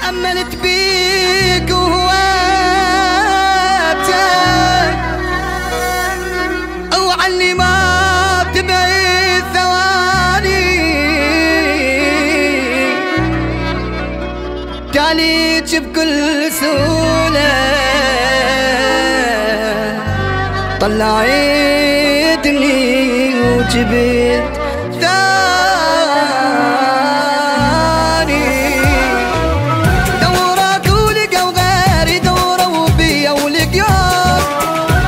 تأملت بيك وهواتك وعني ما بتبعد ثواني، تعليج بكل سهولة طلعتني وجبت ثاني. دورك ولقوا غيري دوروا بيا ولقياك،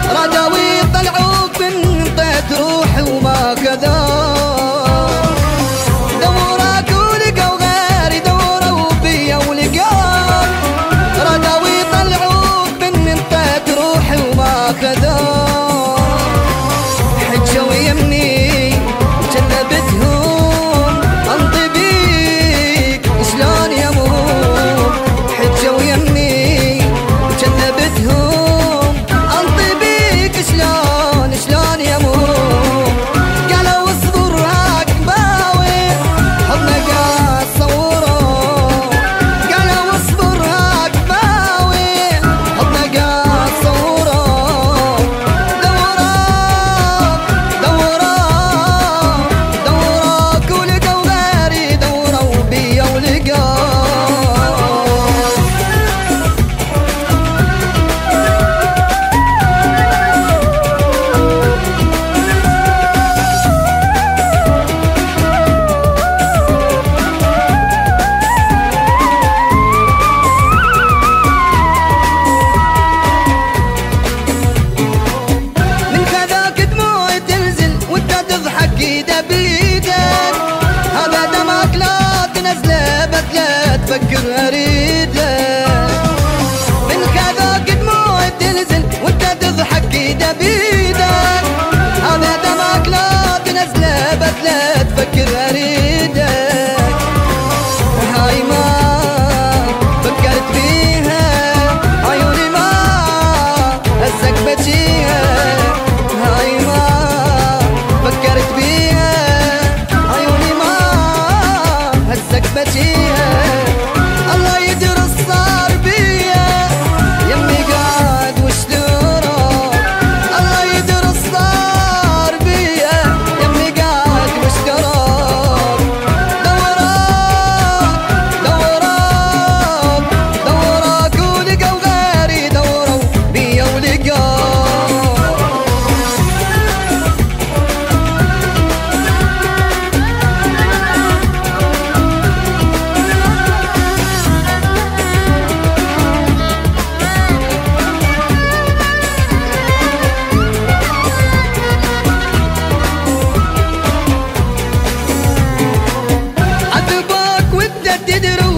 رجعوا يطلعوك من طيت روحي وما كذا. دورك ولقوا غيري دوروا بيا ولقياك، رجعوا يطلعوك من طيت روحي وما كذا. حجوا يمني جنبتهم انطي بيك شلون يموت، حجوا يمني جنبتهم انطي بيك شلون يموت. قالوا اصبر هاك باوي حضنك اصوره، قالوا اصبر هاك باوي حضنك اصوره. دورك ولقوا غيري دوروا بيا ولقاك. من كذاك دموعي تنزل وانت تضحك ايده بايدك، هذا دمك لا تنزله بس لا تفكر اريدك. من كذاك دموعي تنزل وانت تضحك ايده بايدك، هذا دمك لا تنزله بس لا تفكر اريدك. هاي ما فكرت بيها عيوني ما هزك بجيها، هاي ما فكرت بيها عيوني ما هزك بجيها. الله يدرس صار بيا يمي قاعد واشتراك، الله يدرس صار بيا يمي قاعد واشتراك. دورك ولقوا غيري دوروا بيا ولقاك. عذبك ودك تدري